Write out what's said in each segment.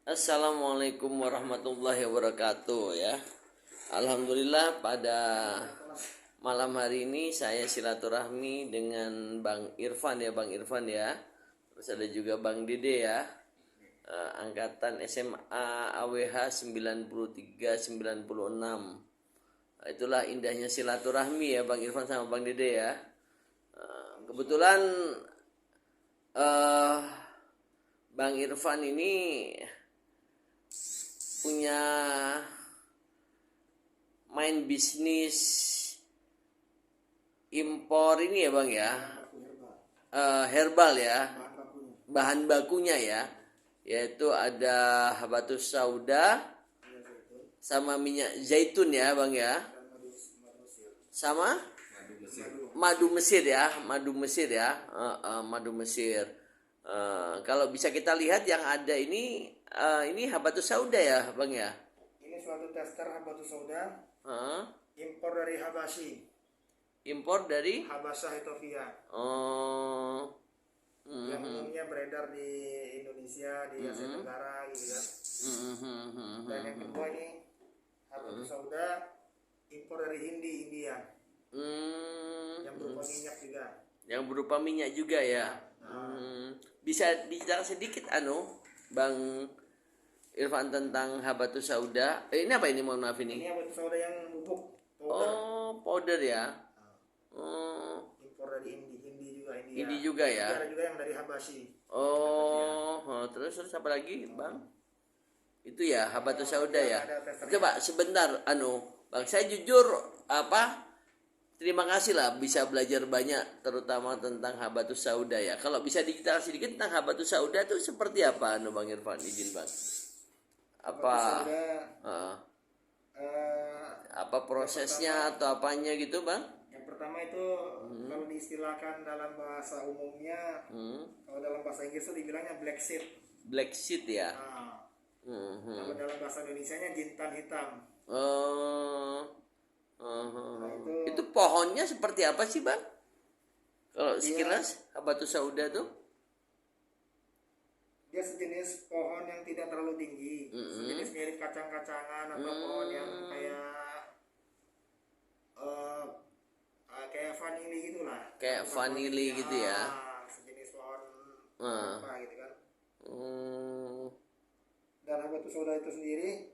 Assalamualaikum warahmatullahi wabarakatuh ya. Alhamdulillah pada malam hari ini saya silaturahmi dengan Bang Irfan ya, Bang Irfan ya. Terus ada juga Bang Dede ya. Angkatan SMA AWH 9396. Itulah indahnya silaturahmi ya Bang Irfan sama Bang Dede ya. Kebetulan Bang Irfan ini punya main bisnis impor ini ya Bang ya, herbal ya, bahan bakunya ya, yaitu ada habatus sauda sama minyak zaitun ya Bang ya, sama madu Mesir ya, madu Mesir ya, madu Mesir. Kalau bisa kita lihat yang ada ini habatus sauda ya Bang ya. Ini suatu tester habatus sauda Uh, impor dari Habashi, impor dari Habasah Ethiopia, oh yang umumnya beredar di Indonesia, di Asia Tenggara gitu kan. Dan yang kedua ini habatus sauda impor dari India, yang berupa minyak juga. Yang berupa minyak juga ya. Bisa bicara sedikit Bang Irfan tentang habatus sauda. Ini apa ini, mohon maaf ini? Ini habatus sauda yang bubuk powder. Oh, powder ya. Impor dari India. Ini juga ya. Ada juga yang dari Habashi. Terus apa lagi, Bang? Itu ya habatus sauda ya. Coba sebentar Bang, saya jujur terima kasih lah bisa belajar banyak terutama tentang habatus sauda ya. Kalau bisa diceritakan sedikit tentang habatus sauda itu seperti apa Bang Irfan, izin Bang. Apa apa prosesnya atau apanya gitu Bang? Yang pertama itu kalau diistilahkan dalam bahasa umumnya, kalau dalam bahasa Inggris itu dibilangnya black seed. Black seed ya. Kalau dalam bahasa Indonesianya jintan hitam. Itu pohonnya seperti apa sih Bang? Kalau sekilas habatus sauda tuh? Dia sejenis pohon yang tidak terlalu tinggi, sejenis mirip kacang-kacangan atau pohon yang kayak vanili gitulah. Kayak vanili gitu ya. Sejenis pohon apa gitu kan. Dan habatus sauda itu sendiri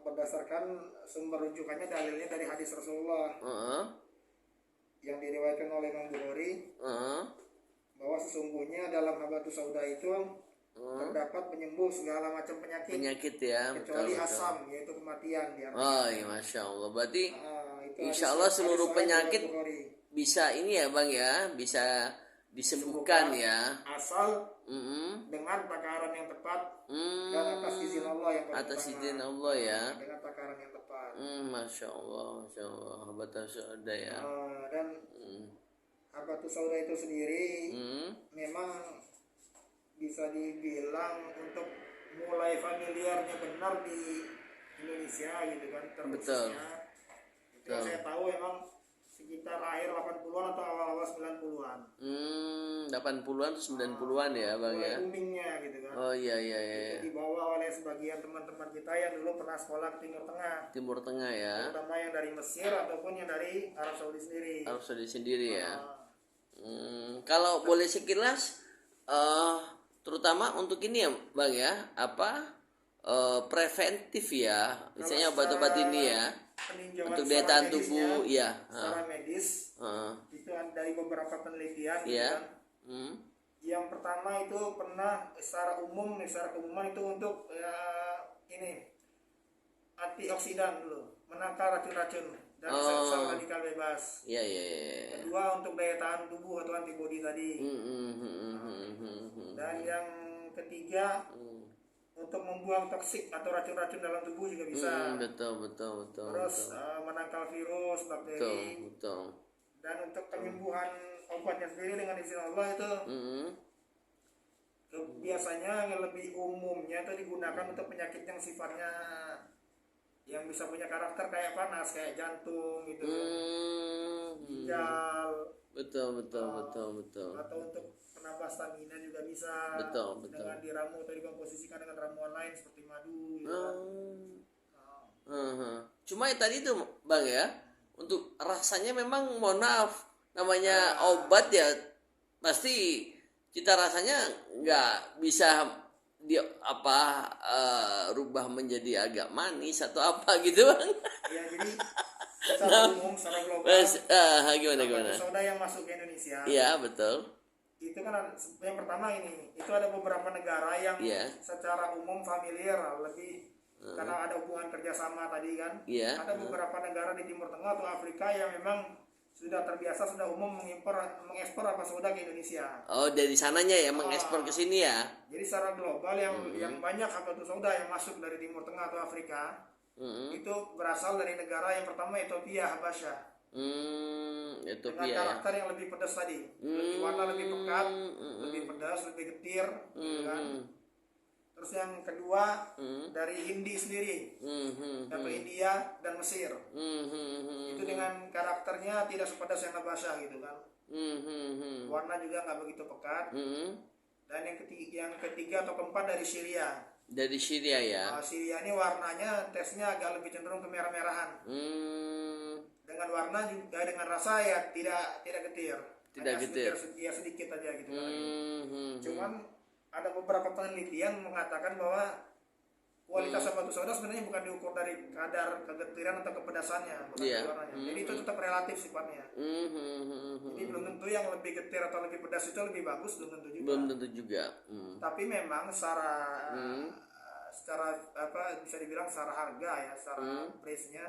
berdasarkan sumber rujukannya dalilnya dari hadis Rasulullah yang diriwayatkan oleh Imam Bukhari bahwa sesungguhnya dalam habatus sauda itu terdapat penyembuh segala macam penyakit ya, kecuali asam, yaitu kematian di iya, Masya Allah. Berarti insya Allah seluruh penyakit bisa ini ya Bang ya, bisa disembuhkan ya, asal dengan takaran yang tepat dan atas izin Allah yang ya, dengan takaran yang tepat. Masya Allah habatus sauda ya. Dan habatus sauda itu sendiri memang bisa dibilang untuk mulai familiarnya benar di Indonesia gitu kan, terkhususnya itu saya tahu emang sekitar akhir 80-an atau awal-awal 90-an. 80-an atau 90-an ya Bang ya. Boomingnya gitu kan. Oh iya. Itu dibawa oleh sebagian teman-teman kita yang dulu pernah sekolah ke Timur Tengah ya. Terutama yang dari Mesir ataupun yang dari Arab Saudi sendiri ya. Kalau boleh sekilas terutama untuk ini ya Bang ya, preventif ya, misalnya obat-obat ini ya, untuk daya tahan tubuh ya. Secara medis itu dari beberapa penelitian gitu kan. Yang pertama itu pernah secara keumuman itu untuk ini antioksidan dulu, menangkal racun-racun dan sel-sel radikal bebas. Iya. Kedua untuk daya tahan tubuh atau antibodi tadi. Dan yang ketiga untuk membuang toksik atau racun-racun dalam tubuh juga bisa. Betul. Terus menangkal virus, bakteri. Betul. Dan untuk penyembuhan obatnya sendiri dengan izin Allah itu biasanya yang lebih umumnya itu digunakan untuk penyakit yang sifatnya yang bisa punya karakter kayak panas, kayak jantung gitu, ginjal, betul. atau untuk penambah stamina juga bisa, Betul. dengan diramu atau dikomposisikan dengan ramuan lain seperti madu gitu kan. Cuma tadi tuh Bang ya, untuk rasanya memang mohon maaf, namanya obat ya pasti cita rasanya nggak bisa rubah menjadi agak manis atau apa gitu Bang. Ya jadi secara umum, secara global, Gimana? soda yang masuk ke Indonesia, Iya betul. itu kan yang pertama ini, itu ada beberapa negara yang secara umum familiar lebih karena ada hubungan kerjasama tadi kan. Ada beberapa negara di Timur Tengah atau Afrika yang memang sudah terbiasa, sudah umum mengekspor apa soda ke Indonesia. Oh, dari sananya ya mengekspor ke sini ya. Jadi secara global yang banyak habatus sauda yang masuk dari Timur Tengah atau Afrika itu berasal dari negara yang pertama Ethiopia, Habasha. Ethiopia dengan karakter yang lebih pedas tadi, lebih warna lebih pekat, lebih pedas, lebih getir, gitu kan. Terus yang kedua dari Hindi sendiri, atau India dan Mesir, itu dengan karakternya tidak sepedas yang Habasha gitu kan. Warna juga nggak begitu pekat. Dan yang ketiga atau keempat dari Syria. Dari Syria ya. Syria ini warnanya tesnya agak lebih cenderung ke merah-merahan. Dengan warna juga dengan rasa ya tidak getir. Tidak getir. Sedikit aja gitu kan. Cuman ada beberapa penelitian mengatakan bahwa kualitas habatus sauda sebenarnya bukan diukur dari kadar kegetiran atau kepedasannya, bukan warnanya. Jadi itu tetap relatif sifatnya. Jadi belum tentu yang lebih getir atau lebih pedas itu lebih bagus, belum tentu juga. Tapi memang secara apa bisa dibilang secara harga ya, secara price-nya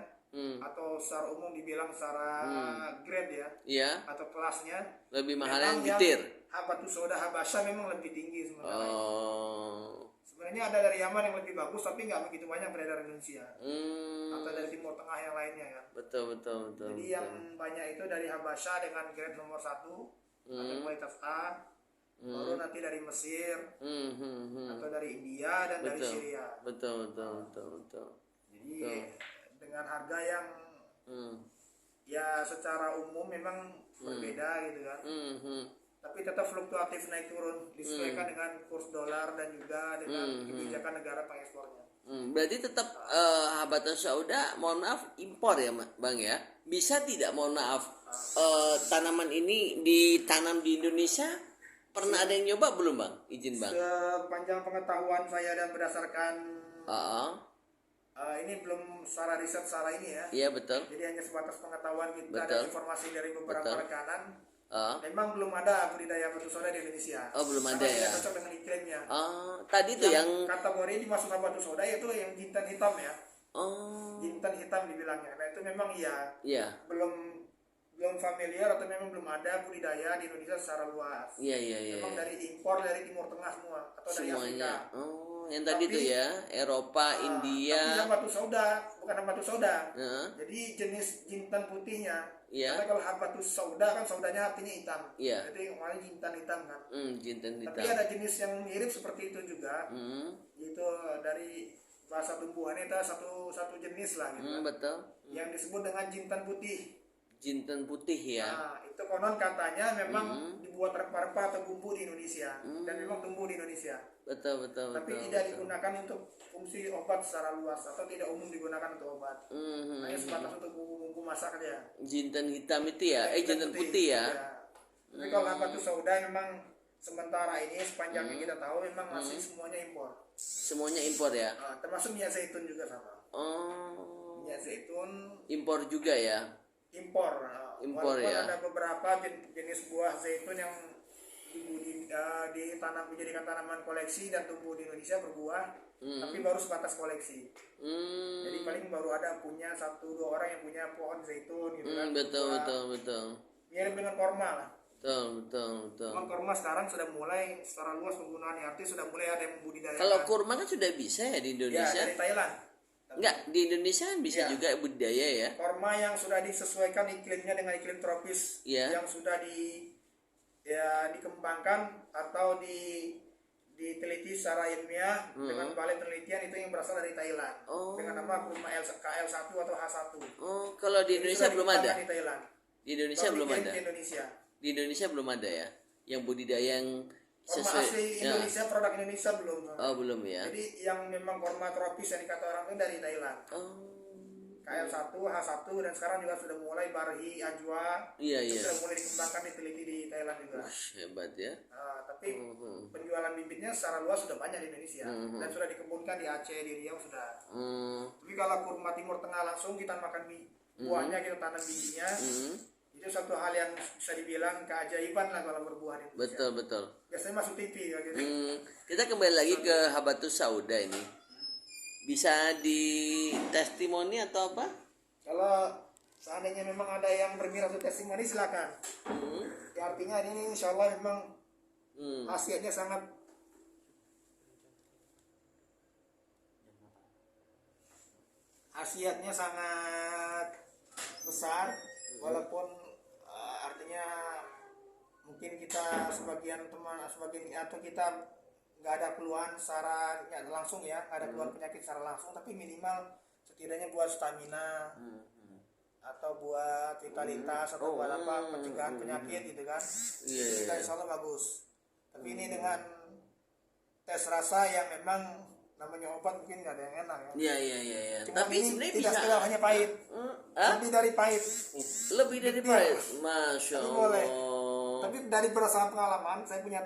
atau secara umum dibilang secara grade ya, atau kelasnya lebih mahal yang getir. Habatus sauda Habasha memang lebih tinggi sebenarnya. Sebenarnya ada dari Yaman yang lebih bagus tapi nggak begitu banyak beredar di Indonesia. Atau dari Timur Tengah yang lainnya kan. Betul. Jadi yang banyak itu dari Habasha dengan grade nomor 1 atau kualitas A. Baru nanti dari Mesir atau dari India dan dari Syria. Betul. Jadi dengan harga yang ya secara umum memang berbeda gitu kan. Tapi tetap fluktuatif naik turun disesuaikan dengan kurs dolar dan juga dengan kebijakan negara pengekspornya. Berarti tetap habatus sauda mohon maaf impor ya Bang ya. Bisa tidak mohon maaf tanaman ini ditanam di Indonesia? Pernah ada yang nyoba belum Bang? Izin Bang. Sepanjang pengetahuan saya dan berdasarkan ini belum secara riset secara ini ya. Iya betul. Jadi hanya sebatas pengetahuan kita dan informasi dari beberapa rekanan. Memang belum ada budidaya habatus sauda di Indonesia. Belum ada ya. Tidak cocok dengan iklimnya. Tadi tuh yang kategori dimasuk habatus sauda yaitu yang jintan hitam ya. Jintan hitam dibilangnya. Nah itu memang belum familiar atau memang belum ada budidaya di Indonesia secara luas. Memang dari impor dari Timur Tengah semua atau dari Afrika. Yang tadi tuh ya Eropa, India. Tapi habatus sauda bukan habatus sauda. Jadi jenis jintan putihnya. Karena kalau habatus sauda kan saudanya artinya hitam. Jadi makanya jintan hitam kan. Jintan hitam. Tapi ada jenis yang mirip seperti itu juga. Itu dari bahasa tumbuhannya itu satu jenis lah gitu. Betul. Yang disebut dengan jintan putih. Jintan putih ya. Nah, itu konon katanya memang dibuat rempah-rempah atau bumbu di Indonesia dan memang tumbuh di Indonesia. Betul. Tapi tidak digunakan untuk fungsi obat secara luas atau tidak umum digunakan untuk obat. Hanya sebatas untuk bumbu-bumbu masak aja. Jintan hitam itu ya, jintan putih ya. Tapi kalau habatus sauda memang sementara ini sepanjang yang kita tahu memang masih semuanya impor. Semuanya impor ya. Termasuk minyak zaitun juga sama. Minyak zaitun impor juga ya. Impor ya. Ada beberapa jenis buah zaitun yang ditanam dijadikan tanaman koleksi dan tumbuh di Indonesia berbuah, tapi baru sebatas koleksi. Jadi paling baru ada punya 1-2 orang yang punya pohon zaitun gitu kan. Betul. Mirip dengan korma lah. Betul. Kurma sekarang sudah mulai secara luas penggunaannya, artinya sudah mulai ada yang budidaya. Kalau kurma kan sudah bisa ya di Indonesia. Ya, dari Thailand. Enggak, di Indonesia kan bisa juga budidaya ya. Kurma yang sudah disesuaikan iklimnya dengan iklim tropis, yang sudah dikembangkan atau diteliti secara ilmiah dengan balai penelitian itu yang berasal dari Thailand dengan nama kurma KL1 atau H1. Oh, kalau di Indonesia belum ada. Di Thailand. Di Indonesia Baru belum dikirim ada. ke Indonesia. Di Indonesia belum ada ya. Yang budidaya yang Kurma sesuai. asli Indonesia, produk Indonesia belum. Oh, belum ya. Jadi yang memang kurma tropis yang dikata orang itu dari Thailand. Oh. KL1, H1 dan sekarang juga sudah mulai Barhi, Ajwa. Iya, Itu iya. sudah mulai dikembangkan diteliti di Thailand juga. Hebat ya. Tapi penjualan bibitnya secara luas sudah banyak di Indonesia dan sudah dikebunkan di Aceh, di Riau sudah. Tapi kalau kurma Timur Tengah langsung kita makan buahnya, kita tanam bijinya, itu satu hal yang bisa dibilang keajaiban lah kalau berbuah di Indonesia. Betul, betul. Biasanya masuk TV ya gitu. Kita kembali lagi ke Habatus Sauda ini. Bisa di testimoni atau apa? Kalau seandainya memang ada yang berminat untuk testimoni silakan. Ya, artinya ini insya Allah memang khasiatnya sangat besar, walaupun artinya mungkin kita sebagian atau kita nggak ada keluhan secara langsung ya, ada keluhan penyakit secara langsung, tapi minimal setidaknya buat stamina atau buat vitalitas atau buat apa pencegahan penyakit gitu kan. Kita insya Allah bagus. Tapi ini dengan tes rasa yang memang namanya obat mungkin nggak ada yang enak ya. Iya. Cuma Tapi ini sebenarnya tidak bisa. sekedar hanya pahit, lebih dari pahit. Lebih dari pahit. Masya Tapi Allah. boleh. Tapi dari berdasarkan pengalaman, saya punya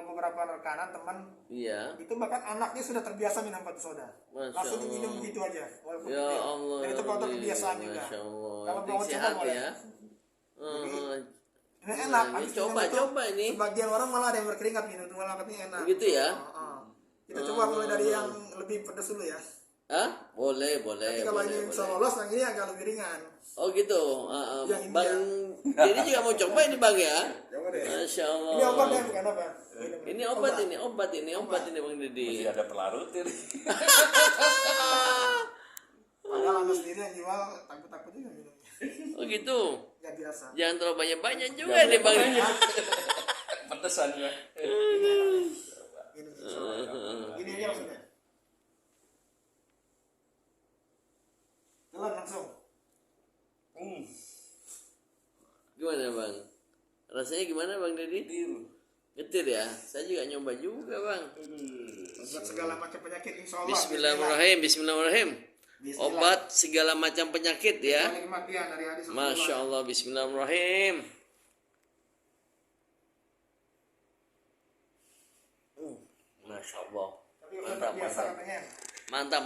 beberapa rekanan teman, Iya. itu bahkan anaknya sudah terbiasa minum batu soda, Masya langsung Allah. diminum begitu aja, walaupun Ya kecil. Allah. Dan itu ya faktor Rabbi. kebiasaan juga. Masya Allah. Kalau Penting mau coba sehat boleh. ya. Ini enak. Ini habis minum coba itu, ini. sebagian orang malah ada yang berkeringat minum, itu malah katanya enak. Begitu ya? Kita coba mulai dari yang lebih pedas dulu ya. Hah? Boleh. Nanti kalau ini bisa lolos, yang ini agak lebih ringan. Oh gitu. Yang Bang jadi juga mau coba ini Bang ya. Coba deh. Masya Allah. Ini obatnya bukan apa? Ini obat ini Bang Didi. Masih ada pelarut ini. Padahal anda sendiri yang jual takut juga minumnya. Oh gitu. Nggak biasa. Jangan terlalu banyak juga nih Bang. Pedesan ya. Ini aja maksudnya. Telan langsung. Gimana Bang? Rasanya gimana Bang Didi? Getir ya? Saya juga nyoba juga Bang. Obat segala macam penyakit insya Allah. Bismillahirrahmanirrahim. Obat segala macam penyakit ya. Kematian dari hadis Masya Allah. Bismillahirrahmanirrahim. Masya Allah. Tapi udah terbiasa katanya. Mantap.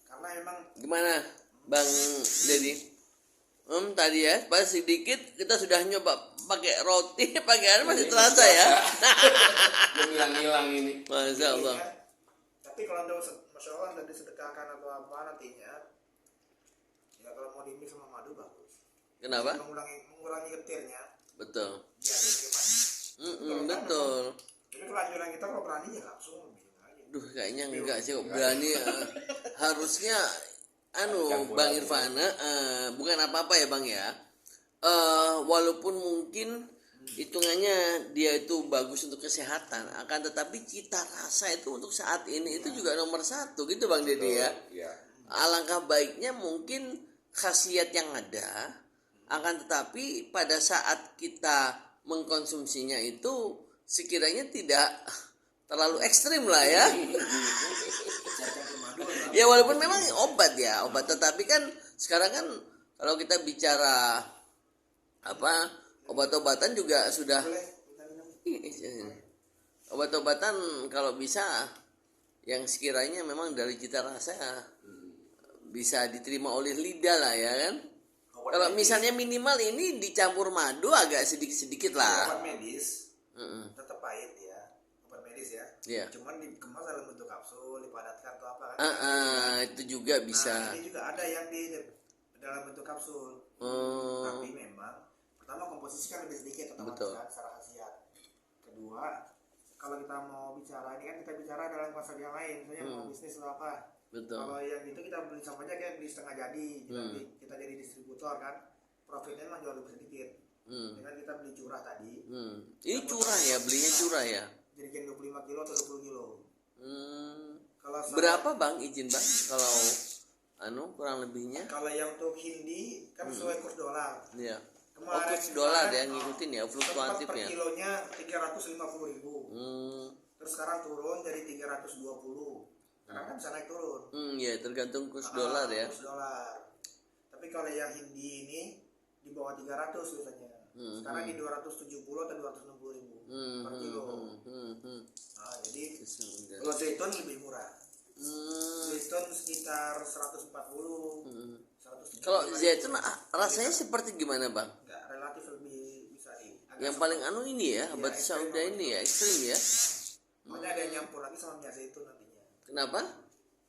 Karena memang Gimana Bang Dedi? Tadi ya, pas sedikit kita sudah nyoba pakai roti, pakai apa masih terasa ya. Hilang ini. Masya Allah. ya, tapi kalau anda masya Allah anda disedekahkan atau apa nantinya, ya kalau mau dimix sama madu bagus. Kenapa? Mengurangi getirnya. Betul. Biar dia Betul. Jadi kelanjuran kita kalau berani ya langsung minum aja. Duh, kayaknya enggak sih kok berani. Harusnya Bang Irfan, bukan apa-apa ya Bang ya. Walaupun mungkin hitungannya dia itu bagus untuk kesehatan, akan tetapi cita rasa itu untuk saat ini itu juga nomor satu gitu Bang Dedi ya. Iya. Alangkah baiknya mungkin khasiat yang ada, akan tetapi pada saat kita mengkonsumsinya itu sekiranya tidak terlalu ekstrim lah ya. Ya walaupun memang obat, tetapi kan sekarang kan kalau kita bicara obat-obatan juga sudah obat-obatan kalau bisa yang sekiranya memang dari cita rasa bisa diterima oleh lidah lah ya kan. Kalau misalnya minimal ini dicampur madu agak sedikit lah. Obat medis tetap pahit ya, obat medis ya. Iya. Cuman dikemas dalam bentuk kapsul, dipadatkan atau apa kan? Itu juga bisa. Nah, ini juga ada yang di dalam bentuk kapsul. Tapi memang pertama komposisi kan lebih sedikit Betul. kan secara khasiat. Kedua, kalau kita mau bicara ini kan kita bicara dalam konsep yang lain, misalnya mau bisnis atau apa. Betul. Kalau yang itu kita beli sama aja kayak beli setengah jadi, kita jadi distributor kan, profitnya mah jauh lebih sedikit. dengan kita beli curah tadi. Ini curah ya, belinya curah ya. Jerigen 25 kilo atau 20 kilo. Kalau Berapa bang izin bang kalau kurang lebihnya? Kalau yang untuk Hindi kan sesuai kurs dolar. Iya. Kemarin Kurs dolar ya ngikutin ya fluktuatif per ya. kilonya 350.000. Terus sekarang turun jadi 320. Karena kan bisa naik turun. Ya tergantung kurs dolar ya. Kurs dolar. Tapi kalau yang Hindi ini di bawah 300 biasanya. Sekarang di 270 atau 260.000 per kilo. Nah, jadi kalau zaitun lebih murah. Zaitun sekitar 140, 130. Kalau zaitun rasanya seperti gimana bang? Enggak, relatif lebih bisa Yang paling ini ya, habatus sauda ini ya, ekstrim ya. Makanya ada yang nyampur lagi sama minyak zaitun nantinya. Kenapa?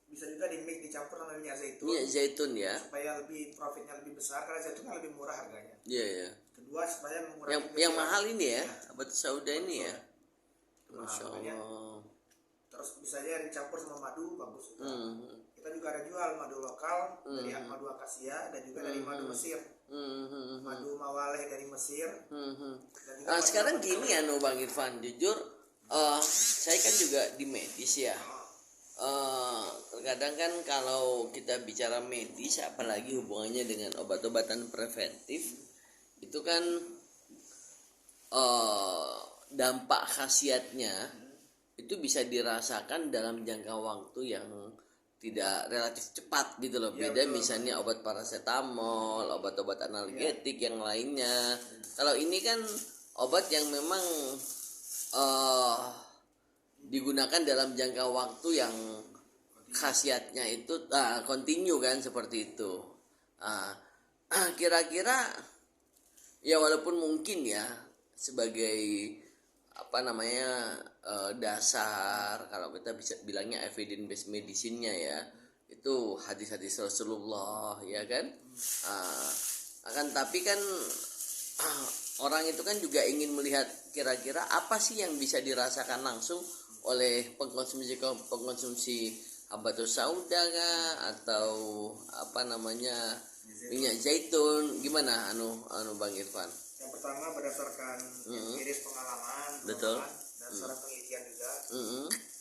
Bisa juga di mix dicampur sama minyak zaitun. Minyak zaitun ya. Supaya lebih profitnya lebih besar karena zaitun kan lebih murah harganya. Iya ya. Kedua supaya mengurangi Yang mahal ini ya, habatus sauda ini ya. Masya makanya, Allah. terus bisa aja dicampur sama madu bagus juga. Kita juga ada jual madu lokal dari madu akasia dan juga dari madu Mesir. Madu mawaleh dari Mesir. Dan juga Sekarang gini ya Bang Irfan, jujur saya kan juga di medis ya. Terkadang kan kalau kita bicara medis apalagi hubungannya dengan obat-obatan preventif itu kan dampak khasiatnya itu bisa dirasakan dalam jangka waktu yang tidak relatif cepat gitu loh. Beda misalnya obat paracetamol, obat-obat analgetik yang lainnya. Kalau ini kan obat yang memang digunakan dalam jangka waktu yang khasiatnya itu continue kan seperti itu. Kira-kira ya walaupun mungkin ya sebagai dasar kalau kita bisa bilangnya evidence based medicine-nya ya itu hadis-hadis Rasulullah ya kan. Akan tapi kan orang itu kan juga ingin melihat kira-kira apa sih yang bisa dirasakan langsung oleh pengkonsumsi habatus sauda kah atau minyak zaitun, gimana Bang Irfan? Yang pertama berdasarkan empiris pengalaman, betul, dan secara penelitian juga.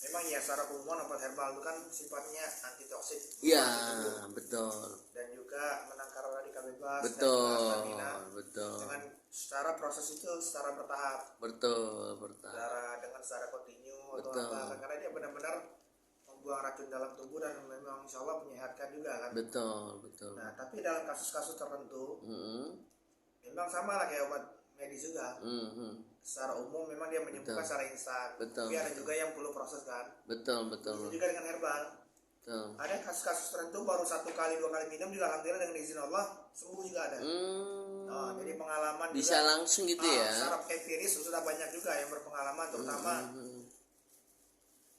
Memang ya secara umum obat herbal itu kan sifatnya antitoksik. Iya, betul. Dan juga menangkal radikal bebas. Betul, dan betul. Dengan secara proses itu secara bertahap. Betul. Secara kontinu atau apa? Karena dia benar-benar membuang racun dalam tubuh dan memang insya Allah menyehatkan juga kan. Betul. Nah tapi dalam kasus-kasus tertentu, memang sama lah kayak obat medis juga. Secara umum memang dia menyembuhkan secara instan. Tapi ada juga yang perlu proses kan. Betul. Itu juga dengan herbal. Ada kasus-kasus tertentu baru 1 kali 2 kali minum juga alhamdulillah dengan izin Allah sembuh juga ada. Jadi pengalaman bisa juga, langsung gitu ya. Secara empiris sudah banyak juga yang berpengalaman terutama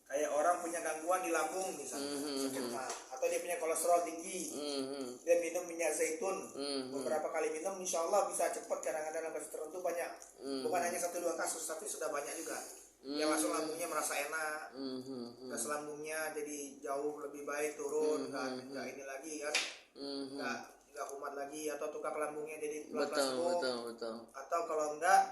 kayak orang punya gangguan di lambung misalnya sakit mah atau dia punya kolesterol tinggi, dia minum minyak zaitun beberapa kali minum insya Allah bisa cepat. Kadang-kadang dalam kasus tertentu banyak, bukan hanya 1-2 kasus tapi sudah banyak juga. Dia langsung lambungnya merasa enak, gas lambungnya jadi jauh lebih baik turun, nggak ini lagi kan, nggak kumat lagi atau tukar lambungnya jadi pelan-pelan sembuh. Atau kalau enggak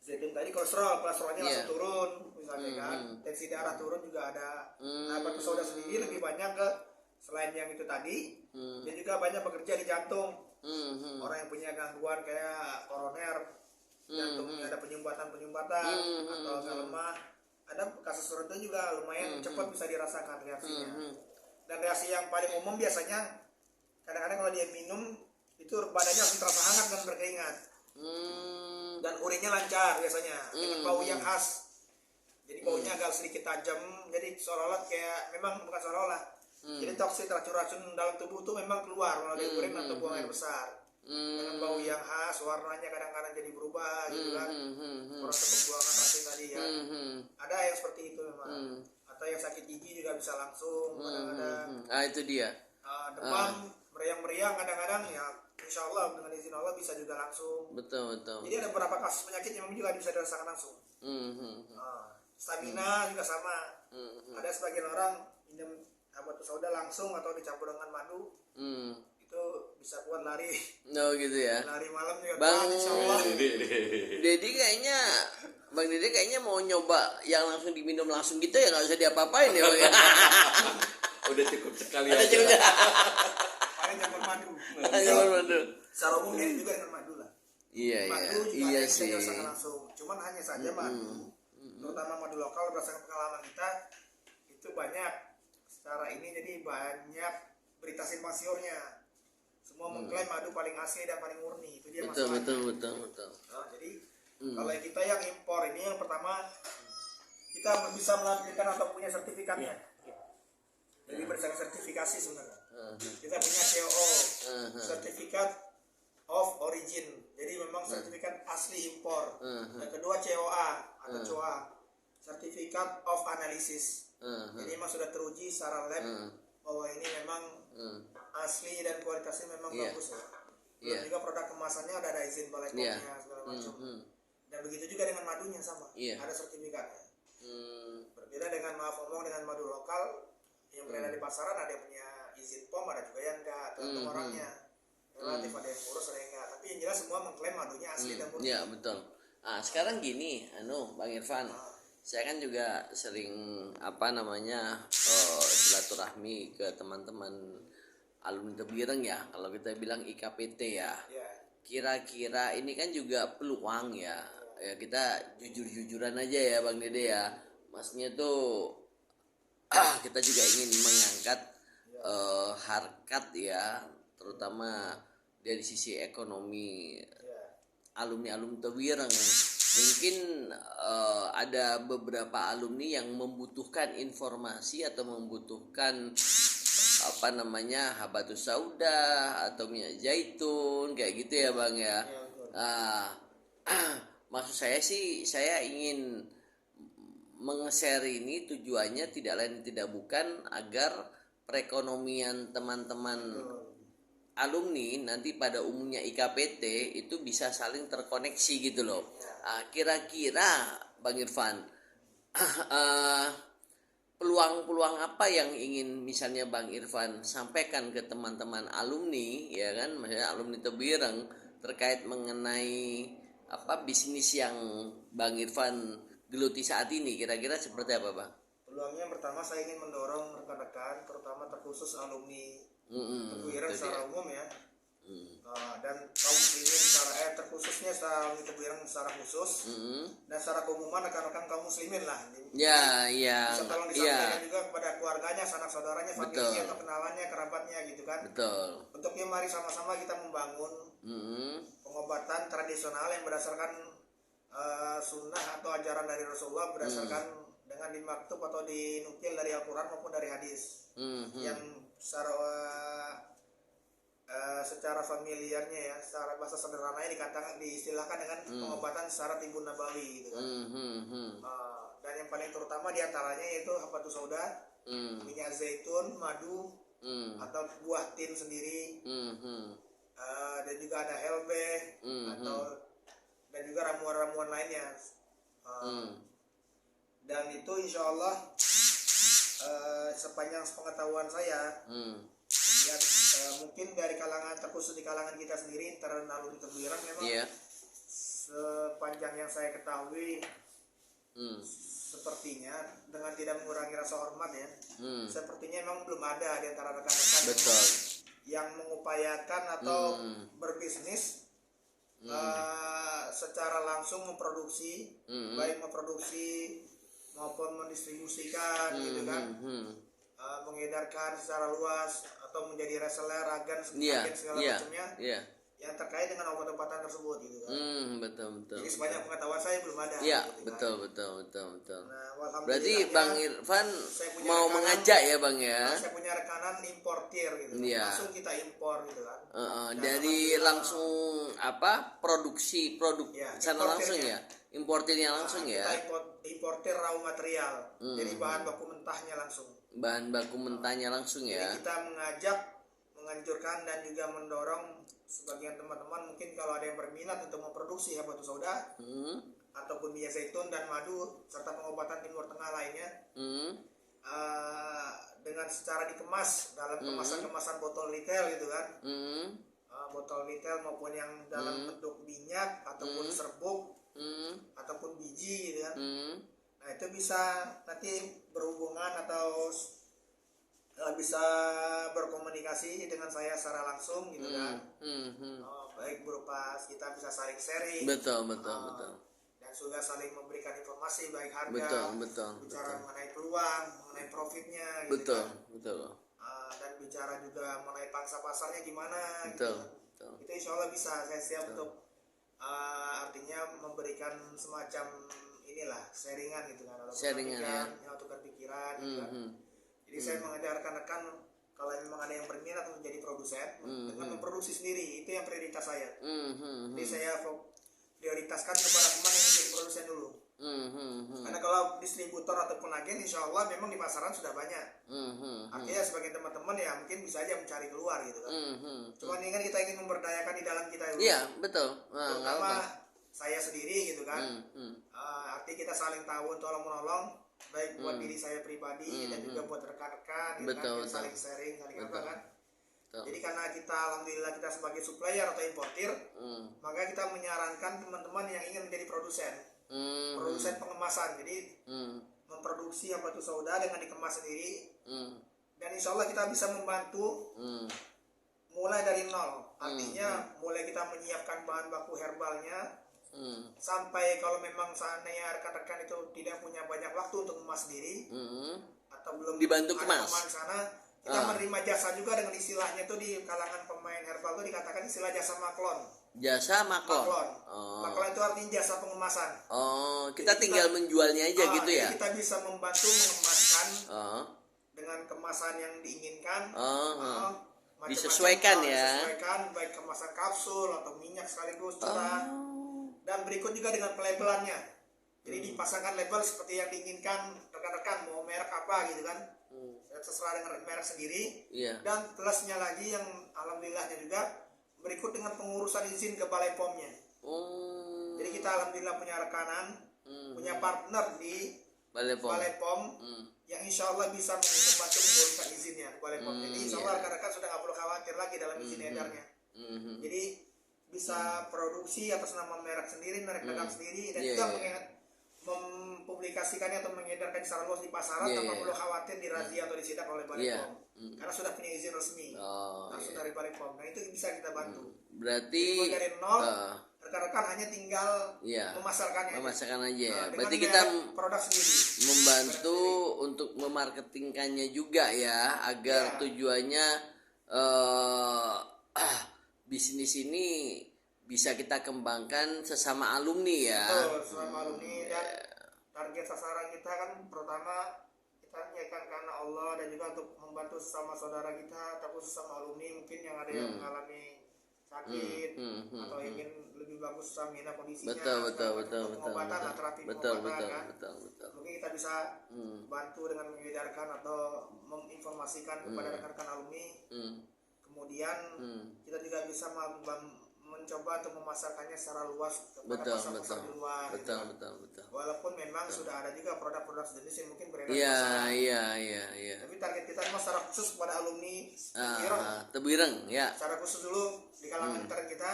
zaitun tadi kolesterolnya langsung turun misalnya kan, tensi darah turun juga ada. Nah habatus sauda sendiri lebih banyak ke selain yang itu tadi, dia juga banyak bekerja di jantung. Orang yang punya gangguan kayak koroner, jantungnya ada penyumbatan atau agak lemah, ada kasus tertentu juga lumayan cepat bisa dirasakan reaksinya. Dan reaksi yang paling umum biasanya kadang-kadang kalau dia minum itu badannya langsung terasa hangat dan berkeringat. Dan urinnya lancar biasanya dengan bau yang khas. Jadi baunya agak sedikit tajam, jadi seolah-olah kayak memang bukan seolah-olah. Jadi toksik racun-racun dalam tubuh itu memang keluar melalui urin atau buang air besar. Dengan bau yang khas, warnanya kadang-kadang jadi berubah gitu kan. Proses pembuangan racun tadi ya. Ada yang seperti itu memang. Atau yang sakit gigi juga bisa langsung kadang-kadang. Itu dia. Demam, meriang-meriang kadang-kadang ya insya Allah dengan izin Allah bisa juga langsung. Betul. Jadi ada beberapa kasus penyakit yang juga bisa dirasakan langsung. Stamina juga sama. Ada sebagian orang minum habatus sauda langsung atau dicampur dengan madu. Itu itu bisa kuat lari gitu ya. lari malam juga Bang kuat, insya Allah. Dedi kayaknya Bang Dede kayaknya mau nyoba yang langsung diminum langsung gitu ya, nggak usah diapa-apain ya Bang ya. Udah cukup sekali Ada aja. juga. Paling campur madu. Jangan madu. Secara umum ini juga dengan madu lah. Iya Madu juga iya ada yang bisa sih. dirasakan langsung. Cuman hanya saja madu, terutama madu lokal berdasarkan pengalaman kita itu banyak secara ini, jadi banyak berita simpang siurnya. Semua mengklaim madu paling asli dan paling murni, itu dia Betul masalahnya. betul. Nah, jadi kalau kita yang impor ini yang pertama kita bisa menampilkan atau punya sertifikatnya. Jadi berdasarkan sertifikasi sebenarnya. Kita punya COO, Certificate of Origin. Jadi memang sertifikat asli impor. Yang kedua COA atau COA, Certificate of Analysis. Jadi memang sudah teruji secara lab bahwa ini memang asli dan kualitasnya memang bagus ya. Belum juga produk kemasannya ada izin balai pomnya segala macam. Dan begitu juga dengan madunya sama, ada sertifikatnya. Berbeda dengan dengan madu lokal yang berada di pasaran, ada yang punya izin POM, ada juga yang enggak, tergantung orangnya. Relatif ada yang ngurus, ada yang enggak. Tapi yang jelas semua mengklaim madunya asli dan murni. Iya betul. Ah sekarang gini, Bang Irfan, saya kan juga sering silaturahmi ke teman-teman alumni Tebireng ya, kalau kita bilang IKPT ya. Kira-kira ini kan juga peluang ya. Ya kita jujur-jujuran aja ya Bang Dede ya. Maksudnya tuh kita juga ingin mengangkat harkat ya, terutama dari sisi ekonomi alumni Tebireng. Mungkin ada beberapa alumni yang membutuhkan informasi atau membutuhkan habatus sauda atau minyak zaitun kayak gitu ya Bang ya. Maksud saya sih, saya ingin meng-share ini tujuannya tidak lain tidak bukan agar perekonomian teman-teman alumni nanti pada umumnya IKPT itu bisa saling terkoneksi gitu loh. Kira-kira Bang Irfan, peluang-peluang apa yang ingin misalnya Bang Irfan sampaikan ke teman-teman alumni ya kan, maksudnya alumni Tebireng terkait mengenai bisnis yang Bang Irfan geluti saat ini, kira-kira seperti apa Bang? Peluangnya yang pertama saya ingin mendorong rekan-rekan, terutama terkhusus alumni Tebireng secara umum ya, dan kaum muslimin secara terkhususnya alumni Tebireng secara khusus, dan secara keumuman rekan-rekan kaum muslimin lah. Bisa tolong disampaikan juga kepada keluarganya, sanak saudaranya, familinya, atau kenalannya, kerabatnya gitu kan. Betul. Untuknya mari sama-sama kita membangun pengobatan tradisional yang berdasarkan sunnah atau ajaran dari Rasulullah, berdasarkan dengan dimaktub atau dinukil dari Al-Quran maupun dari hadis, yang secara familiarnya ya, secara bahasa sederhananya diistilahkan dengan pengobatan secara tibun nabawi gitu kan. Dan yang paling terutama diantaranya yaitu habatus sauda, minyak zaitun, madu, atau buah tin sendiri, dan juga ada helbe dan juga ramuan-ramuan lainnya. Dan itu insya Allah sepanjang pengetahuan saya ya, mungkin dari kalangan terkhusus di kalangan kita sendiri alumni Tebireng memang sepanjang yang saya ketahui sepertinya, dengan tidak mengurangi rasa hormat ya, sepertinya memang belum ada di antara rekan-rekan yang mengupayakan atau berbisnis secara langsung memproduksi, baik memproduksi maupun mendistribusikan gitu kan, mengedarkan secara luas atau menjadi reseller, agen segala macamnya yang terkait dengan obat-obatan tersebut gitu kan. Betul. Jadi sebanyak pengetahuan saya belum ada. Iya, gitu betul. Nah, Berarti alhamdulillah Bang ya, Irfan mau rekanan, mengajak ya Bang ya. Saya punya rekanan importir gitu. Langsung kita impor gitu kan. Dari langsung produksi sana langsung ya. Importirnya langsung ya. Kita importir raw material. Jadi bahan baku mentahnya langsung. Bahan baku mentahnya langsung ya. Jadi kita menganjurkan dan juga mendorong sebagian teman-teman, mungkin kalau ada yang berminat untuk memproduksi habatus sauda ataupun minyak zaitun dan madu serta pengobatan Timur Tengah lainnya, dengan secara dikemas dalam kemasan-kemasan botol retail gitu kan. Botol retail maupun yang dalam bentuk minyak ataupun serbuk ataupun biji gitu kan. Nah itu bisa nanti berhubungan atau bisa berkomunikasi dengan saya secara langsung gitu kan. Baik berupa kita bisa saling sharing. Betul. Dan juga saling memberikan informasi baik harga, Betul. mengenai peluang, mengenai profitnya gitu kan. Betul. Dan bicara juga mengenai pangsa pasarnya gimana Betul. gitu. Itu insya Allah bisa, saya siap untuk artinya memberikan semacam inilah sharingan gitu kan, tukar pikiran gitu kan. Jadi saya mengajarkan rekan kalau memang ada yang berminat untuk menjadi produsen dengan memproduksi sendiri, itu yang prioritas saya. Jadi saya prioritaskan kepada teman yang menjadi produsen dulu. Karena kalau distributor ataupun agen insya Allah memang di pasaran sudah banyak. Artinya sebagai teman-teman ya mungkin bisa aja mencari keluar gitu kan. Cuman ini kan kita ingin memberdayakan di dalam kita dulu. Iya betul. Terutama saya sendiri gitu kan. Artinya kita saling tahu tolong menolong, baik buat diri saya pribadi dan juga buat rekan-rekan gitu kan, saling sharing, saling apa kan. Jadi karena kita alhamdulillah kita sebagai supplier atau importir, maka kita menyarankan teman-teman yang ingin menjadi produsen pengemasan. Jadi memproduksi habatus sauda dengan dikemas sendiri, dan insya Allah kita bisa membantu mulai dari nol. Artinya mulai kita menyiapkan bahan baku herbalnya sampai kalau memang seandainya rekan-rekan itu tidak punya banyak waktu untuk mengemas sendiri atau belum dibantu ada kemas teman sana, kita menerima jasa juga dengan istilahnya itu di kalangan pemain herbal itu dikatakan istilah jasa maklon. Maklon itu artinya jasa pengemasan. Kita tinggal menjualnya aja gitu ya. Kita bisa membantu mengemaskan dengan kemasan yang diinginkan. Disesuaikan ya. Disesuaikan baik kemasan kapsul atau minyak sekaligus curah. Dan berikut juga dengan pelabelannya. Jadi dipasangkan label seperti yang diinginkan rekan-rekan, mau merek apa gitu kan. Seserah dengan merek sendiri. Dan plusnya lagi yang alhamdulillahnya juga berikut dengan pengurusan izin ke Balai POM-nya. Jadi kita alhamdulillah punya rekanan, punya partner di Balai POM yang insya Allah bisa membantu menguruskan izinnya di Balai POM. Jadi insya Allah rekan-rekan sudah nggak perlu khawatir lagi dalam izin edarnya. Jadi bisa produksi atas nama merek sendiri, merek dagang sendiri, dan juga mempublikasikannya atau mengedarkan secara luas di pasaran tanpa perlu khawatir dirazia atau disidak oleh Balai POM. Karena sudah punya izin resmi langsung dari Balai POM. Nah itu bisa kita bantu. Berarti dari nol, rekan-rekan hanya tinggal memasarkannya. Memasarkan aja ya. Berarti dengan kita produk sendiri membantu untuk memarketingkannya juga ya, agar tujuannya bisnis ini bisa kita kembangkan sesama alumni ya. Betul, sesama alumni. Dan target sasaran kita kan pertama kita niatkan karena Allah dan juga untuk membantu sesama saudara kita ataupun sesama alumni mungkin yang ada yang mengalami sakit atau ingin lebih bagus stamina kondisinya. Betul. Pengobatan atau terapi pengobatan kan. Betul. Mungkin kita bisa bantu dengan mengedarkan atau menginformasikan kepada rekan-rekan alumni. Kemudian kita juga bisa mencoba untuk memasarkannya secara luas kepada pasar-pasar di luar. Betul. Walaupun memang sudah ada juga produk-produk sejenis yang mungkin beredar. Iya. Tapi target kita memang secara khusus pada alumni Tebireng ya. Secara khusus dulu di kalangan internet kita.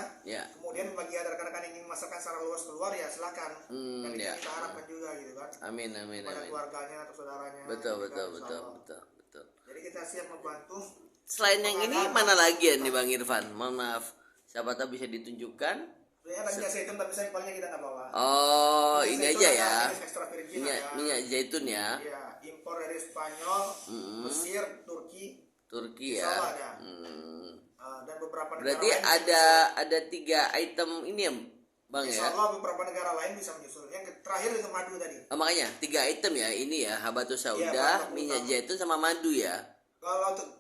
Kemudian bagi ada rekan-rekan yang ingin memasarkan secara luas keluar ya silakan. Dan kita harapkan juga gitu kan. Amin. Pada keluarganya atau saudaranya. Betul. Jadi kita siap membantu. Selain yang ini mana lagi ya nih Bang Irfan? Mohon maaf, siapa tahu bisa ditunjukkan. Sebenarnya ada minyak zaitun tapi sampelnya kita nggak bawa. Ini aja ya. Minyak zaitun ya. Iya, impor dari Spanyol, Mesir, Turki ya. Ada. Dan beberapa negara berarti lain ada 3 item ini ya Bang ya. Insya Allah beberapa negara lain bisa menyusul. Yang terakhir itu madu tadi. Makanya 3 item ya ini ya, habatus sauda, minyak zaitun sama madu ya. Kalau untuk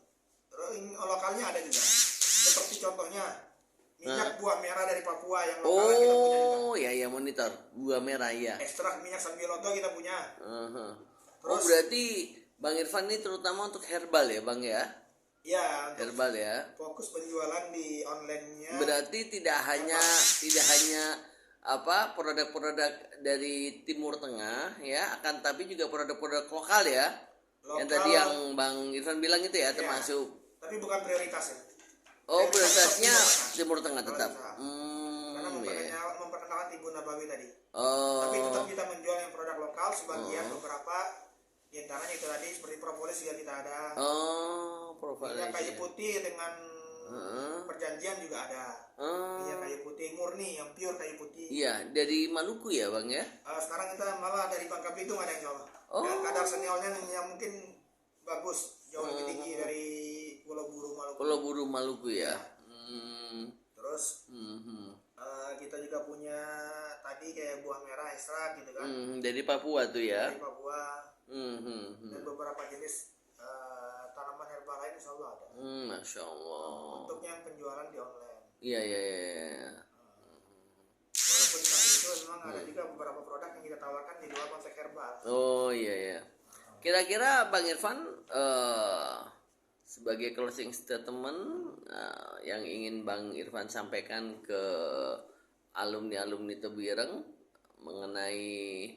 lokalnya ada juga. Seperti contohnya minyak buah merah dari Papua yang lokal kita punya juga. Ya monitor buah merah ya. Ekstrak minyak sambiloto kita punya. Terus berarti Bang Irfan ini terutama untuk herbal ya Bang ya? Ya, herbal ya. Fokus penjualan di online-nya. Berarti tidak hanya produk-produk dari Timur Tengah ya, akan tapi juga produk-produk lokal ya. Yang tadi yang Bang Irfan bilang itu ya, termasuk. Tapi bukan prioritas ya. Oh, prioritasnya Timur Tengah tetap. Karena memperkenalkan Ibu Nabawi tadi. Oh. Tapi tetap kita menjual yang produk lokal sebagian, beberapa di antaranya itu tadi seperti propolis juga kita ada. Oh, propolis. Minyak kayu putih dengan perjanjian juga ada. Minyak kayu putih murni yang pure kayu putih. Iya, dari Maluku ya, Bang ya? Sekarang kita malah dari Bangka Belitung ada yang jual. Oh. Dan kadar seniornya yang mungkin bagus, jauh lebih tinggi dari Pulau Buru Maluku. Pulau Buru Maluku ya. Terus kita juga punya tadi kayak buah merah ekstrak gitu kan. Dari Papua tuh ya. Dari Papua. Dan beberapa jenis tanaman herbal lain insya Allah ada. Masya Allah. Untuk yang penjualan di online. Iya. Walaupun saat itu memang ada juga beberapa produk yang kita tawarkan di luar konteks herbal. Oh iya. Kira-kira Bang Irfan sebagai closing statement yang ingin Bang Irfan sampaikan ke alumni Tebu Ireng mengenai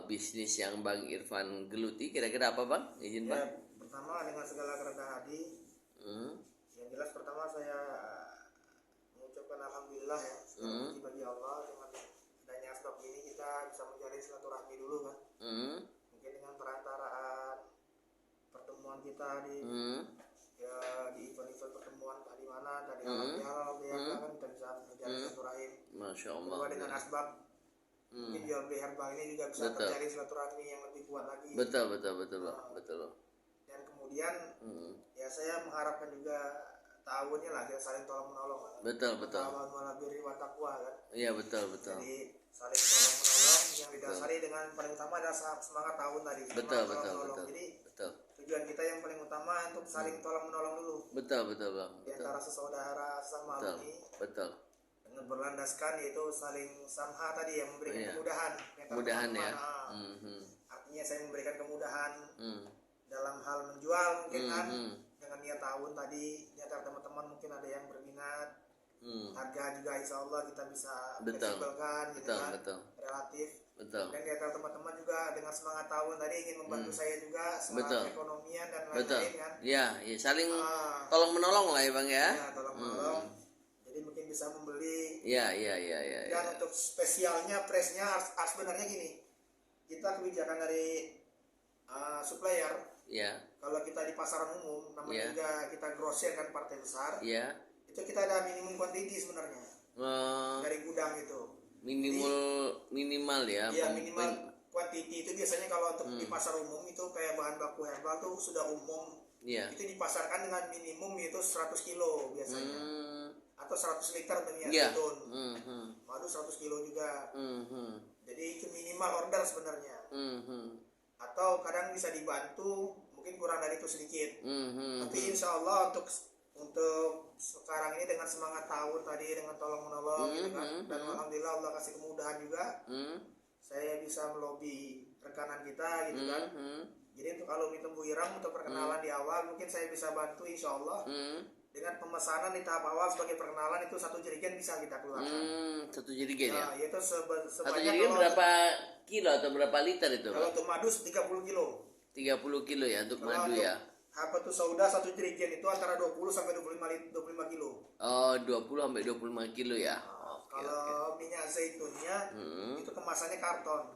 bisnis yang Bang Irfan geluti, kira-kira apa Bang? Izin Bang. Ya, pertama dengan segala kerendahan hati. Yang jelas pertama saya mengucapkan alhamdulillah ya, puji bagi Allah dengan adanya asbab ini kita bisa menjalin silaturahmi dulu kan. Mungkin dengan perantaraan pertemuan kita di di event-event pertemuan tadi mana tadi halal kan kita bisa menjalin silaturahim. Masya Allah. Kedua dengan asbab mungkin jual beli herbal ini juga bisa terjalin silaturahmi yang lebih kuat lagi. Betul. Dan kemudian ya saya mengharapkan juga tahunnya lah kita saling tolong menolong kan. Betul. Ta'awanu 'alal birri wat taqwa kan. Iya betul. Jadi saling tolong menolong yang didasari dengan paling utama adalah semangat tahun tadi. Betul. Jadi tujuan kita yang paling utama untuk saling tolong menolong dulu. Betul Bang. Di antara sesaudara sama alumni. Betul. Dengan berlandaskan yaitu saling samha tadi yang memberikan kemudahan. Kemudahan ya. Artinya saya memberikan kemudahan dalam hal menjual mungkin kan. Dengan niat tahun tadi di antara teman-teman mungkin ada yang berminat. Harga juga insya Allah kita bisa fleksibelkan gitu kan. Relatif. Betul. Dan di antara teman-teman juga dengan semangat tahun tadi ingin membantu saya juga semangat perekonomian dan lain-lain kan. Iya, saling tolong menolong lah ya Bang ya. Iya, tolong menolong. Jadi mungkin bisa membeli. Iya. Dan untuk spesialnya price-nya sebenarnya gini. Kita kebijakan dari supplier. Iya. Kalau kita di pasaran umum, namanya juga kita grosir kan partai besar. Iya. Itu kita ada minimum quantity sebenarnya. Dari gudang itu. Minimal ya. Iya, minimal quantity itu biasanya kalau untuk di pasar umum itu kayak bahan baku herbal tuh sudah umum. Iya. Itu dipasarkan dengan minimum itu 100 kilo biasanya. Atau 100 liter minyak zaitun. Madu 100 kilo juga. Jadi itu minimal order sebenarnya. Atau kadang bisa dibantu mungkin kurang dari itu sedikit. Tapi insya Allah untuk sekarang ini dengan semangat tahun tadi dengan tolong menolong gitu kan, dan alhamdulillah Allah kasih kemudahan juga, saya bisa melobi rekanan kita gitu kan. Jadi untuk alumni Tebu Ireng untuk perkenalan di awal mungkin saya bisa bantu insya Allah dengan pemesanan di tahap awal sebagai perkenalan itu 1 jerigen bisa kita keluarkan. 1 jerigen ya. Yaitu 1 sebanyak jerigen berapa kilo atau berapa liter itu? Kalau untuk madu 30 kilo. 30 kilo ya untuk Kalau madu ya. Habatus sauda 1 jerigen itu antara 20 sampai 25 kilo. Oh, 20 sampai 25 kilo ya. Kalau minyak zaitunnya itu kemasannya karton.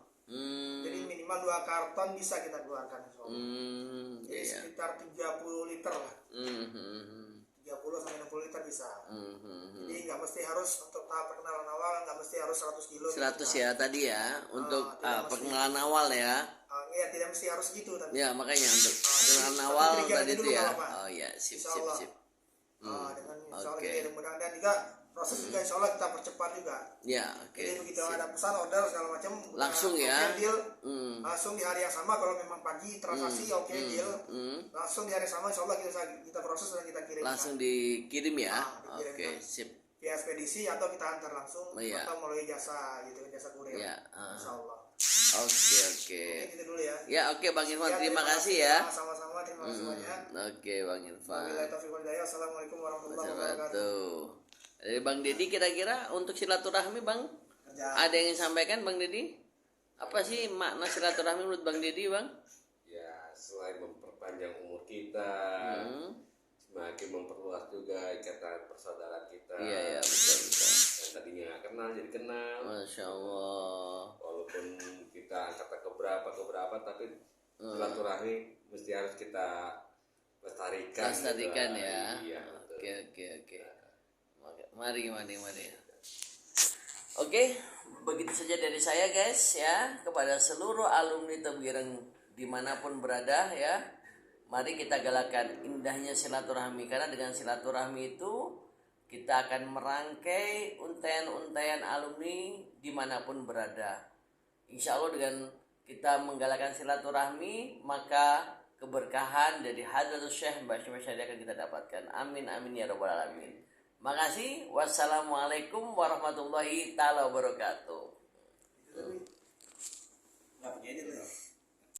Jadi minimal 2 karton bisa kita keluarkan. Jadi sekitar 30 liter lah. 30 sampai 60 liter bisa. Jadi nggak mesti harus untuk tahap perkenalan awal nggak mesti harus 100 kilo. 100 ya tadi ya untuk perkenalan awal ya. Ya tidak mesti harus gitu tapi. Ya makanya untuk perkenalan awal tadi itu ya. Apa? Oh ya sip. Dengan insya Allah kita mudah-mudahan dan juga proses juga insya Allah kita percepat juga. Ya oke. Jadi begitu ada pesan order segala macam langsung ya. Deal, langsung di hari yang sama kalau memang pagi transaksi deal. Langsung di hari yang sama insya Allah kita proses dan kita kirim. Langsung dikirim ya. Oke sip. Via ekspedisi atau kita antar langsung atau melalui jasa gitu jasa kurir. Ya. Insya Allah. Oke. Gitu dulu ya. Ya oke Bang Irfan terima kasih ya. Sama-sama terima kasih banyak. Oke Bang Irfan. Assalamualaikum warahmatullahi wabarakatuh. Dari Bang Dedi kira-kira untuk silaturahmi Bang ada yang ingin sampaikan Bang Dedi? Apa sih makna silaturahmi menurut Bang Dedi Bang? Ya selain memperpanjang umur kita, semakin memperluas juga ikatan persaudaraan kita. Iya, betul. Yang tadinya nggak kenal jadi kenal. Masya Allah. Walaupun kita angkatan keberapa, tapi silaturahmi mesti harus kita lestarikan. Lestarikan gitu. ya. Iya, Oke. Mari. Oke, begitu saja dari saya guys ya, kepada seluruh alumni Tebireng dimanapun berada ya. Mari kita galakkan indahnya silaturahmi, karena dengan silaturahmi itu kita akan merangkai untaian-untaian alumni dimanapun berada. Insya Allah dengan kita menggalakkan silaturahmi, maka keberkahan dari Hadratus Syekh Mbah Hashim Asy'ari akan kita dapatkan. Amin ya rabbal alamin. Makasih. Wassalamualaikum warahmatullahi taala wabarakatuh. Nggak begini tuh.